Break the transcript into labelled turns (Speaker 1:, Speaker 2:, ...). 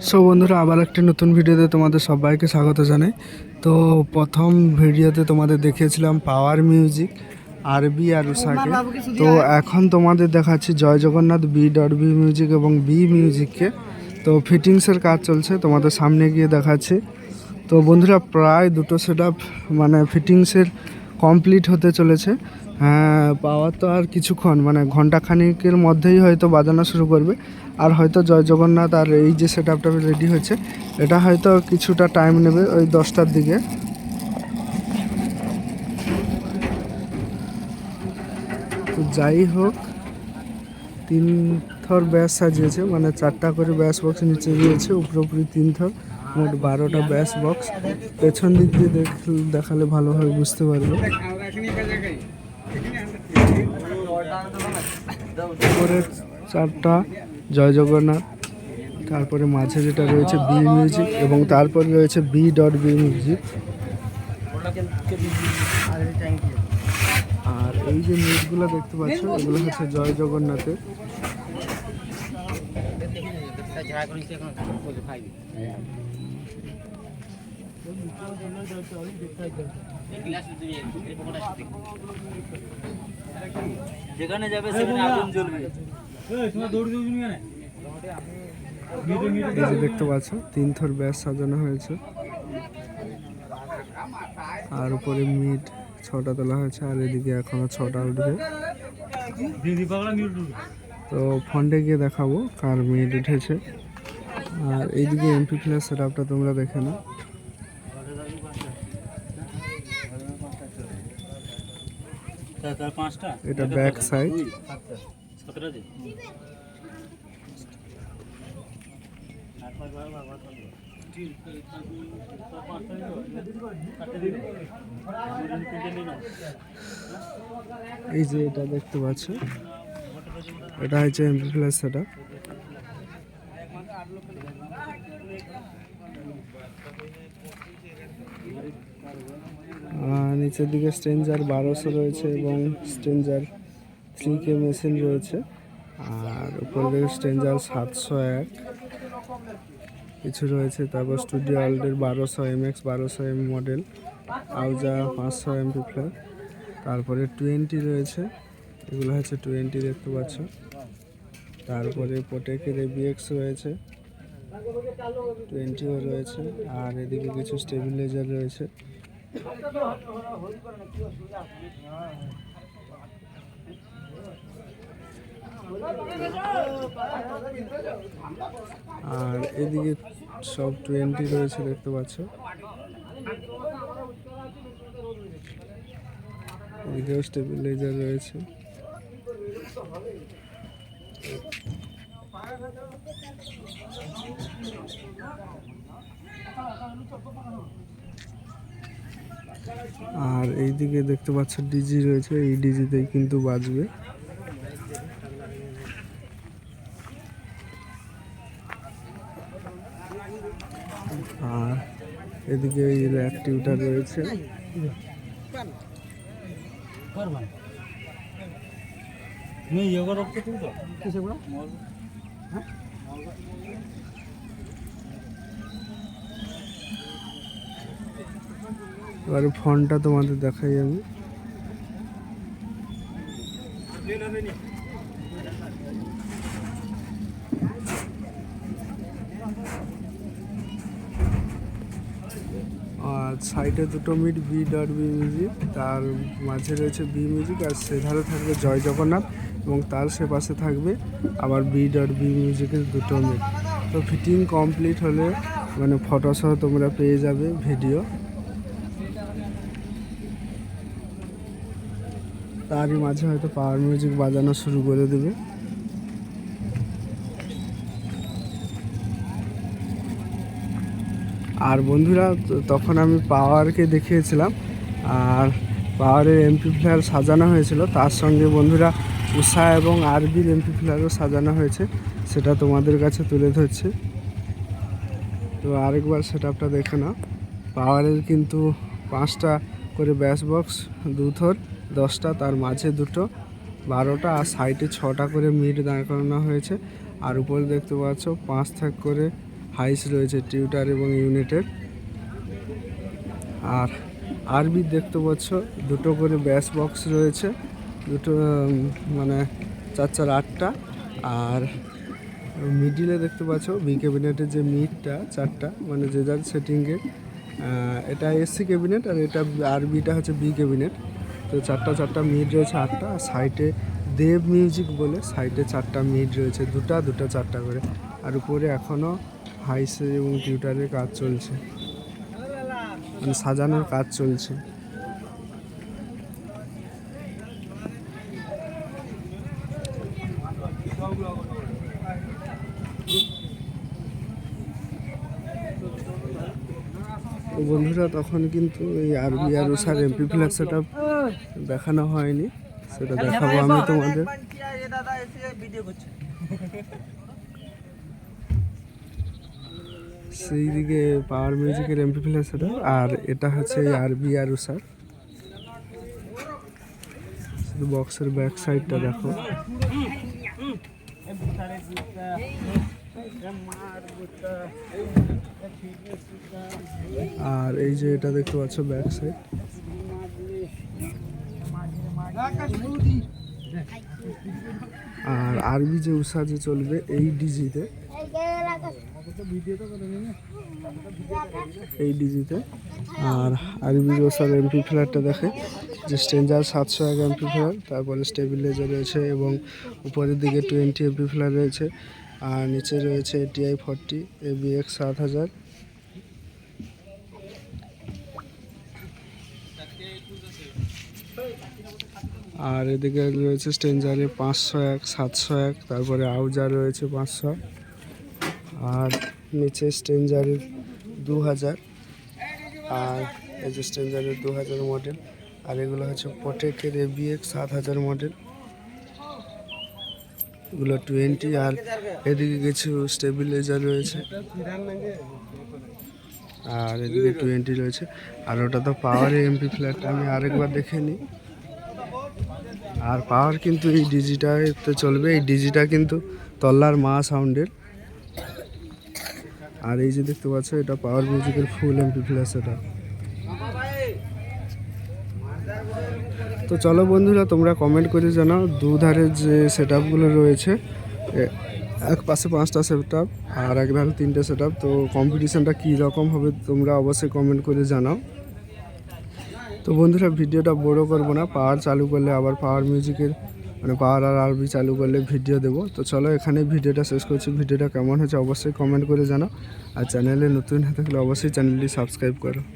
Speaker 1: So বন্ধুরা, আবার একটি নতুন ভিডিওতে তোমাদের সবাইকে স্বাগত জানাই। তো প্রথম ভিডিওতে তোমাদের দেখিয়েছিলাম পাওয়ার মিউজিক আরবি আর উষাকে। তো এখন তোমাদের দেখাচ্ছি জয় জগন্নাথ বি মিউজিক এবং বি মিউজিককে। তো ফিটিংসের কাজ চলছে, তোমাদের সামনে গিয়ে দেখাচ্ছি। তো বন্ধুরা, প্রায় দুটো সেটআপ মানে ফিটিংসের কমপ্লিট হতে চলেছে। হ্যাঁ, পাওয়ার তো আর কিছুক্ষণ মানে ঘন্টাখানিকের মধ্যেই হয়তো বাজানো শুরু করবে। আর হয়তো জয় জগন্নাথ আর এই যে সেটআপটা রেডি হচ্ছে, এটা হয়তো কিছুটা টাইম নেবে, ওই 10টার দিকে। তো যাই হোক, 3 থর ব্যাস সাজিয়েছে, মানে 4টা করে ব্যাস বক্স নিচে দিয়েছে, উপরে 3 থর, মোট 12টা ব্যাস বক্স। পেছন দিক দিয়ে দেখালে ভালোভাবে বুঝতে পারবে। উপরে 4টা জয় জগন্নাথ, তারপরে মাঝে যেটা রয়েছে বি মিউজিক এবং তারপরে রয়েছে বি মিউজিক। আর এই যে মিউটগুলো দেখতে পাচ্ছ, এগুলো হচ্ছে জয় জগন্নাথের।
Speaker 2: যেখানে যাবে সেখানে আগুন জ্বলবে।
Speaker 1: এই যে দেখতে পাচ্ছ 3 থর ব্যাস সাজানো হয়েছে, আর উপরে মিট 6টা তোলা হয়েছে, আর এদিকে এখনো 6টা উঠবে। তো ফন্টে গিয়ে দেখাবো কার মিট উঠেছে। আর এইদিকে এমপি প্লাস সেটআপটা তোমরা দেখে নাও। এটা ব্যাক সাইড। এই যে এটা দেখতে পাচ্ছ, এটা হচ্ছে এমপি প্লাস সেটআপ। নিচের দিকে স্ট্রেঞ্জার 1200 রয়েছে এবং স্ট্রেঞ্জার 3K মেশিন রয়েছে। আর উপর দিকে স্ট্রেঞ্জার 701 কিছু রয়েছে। তারপর স্টুডিও আল্টের 1200 MX 1200 M মডেল, আউজা 500 MP ফ্ল্যাট। তারপরে 20 রয়েছে, এগুলো হচ্ছে 20 দেখতে পাচ্ছ। তারপরে পোটেকের ABX রয়েছে, 20ও রয়েছে। আর এদিকে কিছু স্টেবিলাইজার রয়েছে। আর এদিকে সব 20 রয়েছে দেখতে পাচ্ছ। এদিকেও স্টেবিলাইজার রয়েছে। আর এইদিকে দেখতে পাচ্ছ ডিজি রয়েছে, এই ডিজিতেই কিন্তু বাজবে। আর এদিকে এই অ্যাক্টিভটা রয়েছে। এবারে ফোনটা তোমাদের দেখাই আমি। আর সাইডে দুটো মিট বি মিউজিক, তার মাঝে রয়েছে বি মিউজিক, আর সেধারে থাকবে জয় জগন্নাথ এবং তার সে পাশে থাকবে আবার বি মিউজিকের দুটো মিট। তো ফিটিং কমপ্লিট হলে মানে ফটো সহ তোমরা পেয়ে যাবে ভিডিও। তারই মাঝে হয়তো পাওয়ার মিউজিক বাজানো শুরু করে দেবে। আর বন্ধুরা, তখন আমি পাওয়ারকে দেখিয়েছিলাম, আর পাওয়ারের এমপি প্লেয়ার সাজানো হয়েছিল, তার সঙ্গে বন্ধুরা উষা এবং আরবির এমপি প্লেয়ারও সাজানো হয়েছে, সেটা তোমাদের কাছে তুলে ধরছে। তো আরেকবার সেটআপটা দেখে নাও। পাওয়ারের কিন্তু 5টা করে ব্যাস বক্স, 2 থর 10টা, তার মাঝে দুটো 12টা, আর সাইডে 6টা করে মিট দাঁড় করানো হয়েছে। আর উপরে দেখতে পাচ্ছ 5 থাক করে হাইস রয়েছে টিউটার এবং ইউনিটের। আর আরবি দেখতে পাচ্ছ দুটো করে ব্যাস বক্স রয়েছে, দুটো মানে 4x8টা। আর মিডিলে দেখতে পাচ্ছ বি ক্যাবিনেটের যে মিডটা 4টা, মানে যে যার সেটিংয়ের। এটা এসসি ক্যাবিনেট আর এটা আরবিটা হচ্ছে বি ক্যাবিনেট। তো 4টা মিড রয়েছে 8টা। আর সাইডে দেব মিউজিক বলে সাইডে 4টা মিড রয়েছে, দুটো 4টা করে। আর উপরে এখনও হাইসে এবং টিউটারের কাজ চলছে, মানে সাজানোর কাজ চলছে। তো বন্ধুরা তখন কিন্তু এই আরবি আর উষার এমপি ফ্ল্যাগ সেট আপ দেখানো হয়নি, সেটা দেখাবো আমি তোমাদের। সেই দিকে পাওয়ার মিউজিকের এমপি ফ্ল্যাগ সেট আপ, আর এটা হচ্ছে এই আরবি আর উষার। শুধু বক্সের ব্যাক সাইডটা দেখো। আর এই যে এটা দেখতে পাচ্ছ ব্যাক সাইড। আর আরবি যে উষা যে চলবে এই ডিজিতে, এই ডিজিতে। আর আরবি উষার এমপি ফ্ল্যাটটা দেখে যে স্ট্রেঞ্জার 701 এমপি ফ্ল্যাট, তারপরে স্টেবিলাইজার রয়েছে এবং উপরের দিকে 20 এমপি ফ্ল্যাট রয়েছে। আর নিচে রয়েছে TI 40 ABX 7000। আর এদিকে রয়েছে স্ট্রেঞ্জারে 501 701, তারপরে আউজার রয়েছে 500। আর নিচে স্ট্রেঞ্জারের 2000। আর এই যে স্ট্রেঞ্জারের 2000 মডেল। আর এগুলো হচ্ছে পটেকের ABX 7000 মডেল, এগুলো 20। আর এদিকে কিছু স্টেবিলাইজার রয়েছে, আর এদিকে 20 রয়েছে। আর ওটা তো পাওয়ারের এমপি ফ্ল্যাটটা আমি আরেকবার দেখে নিই। আর পাওয়ার কিন্তু এই ডিজিটাতে চলবে, এই ডিজিটা কিন্তু তল্লার মা সাউন্ডের। আর এই যে দেখতে পাচ্ছ এটা পাওয়ার মিউজিকের ফুল এমপি ফ্ল্যাট সেটআপ। তো চলো বন্ধুরা তোমরা কমেন্ট করে জানাও দুধারে যে সেটআপগুলো রয়েছে, এক পাশে 5টা সেটআপ আর এক ধারে 3টে সেটআপ, তো কম্পিটিশনটা কী রকম হবে তোমরা অবশ্যই কমেন্ট করে জানাও। তো বন্ধুরা ভিডিওটা বড় করব না, পাওয়ার চালু করলে আবার পাওয়ার মিউজিকের মানে পাওয়ার আর আরবি চালু করলে ভিডিও দেবো। তো চলো এখানে ভিডিওটা শেষ করছি। ভিডিওটা কেমন হয়েছে অবশ্যই কমেন্ট করে জানাও। আর চ্যানেলে নতুন হয়ে থাকলে অবশ্যই চ্যানেলটি সাবস্ক্রাইব করো।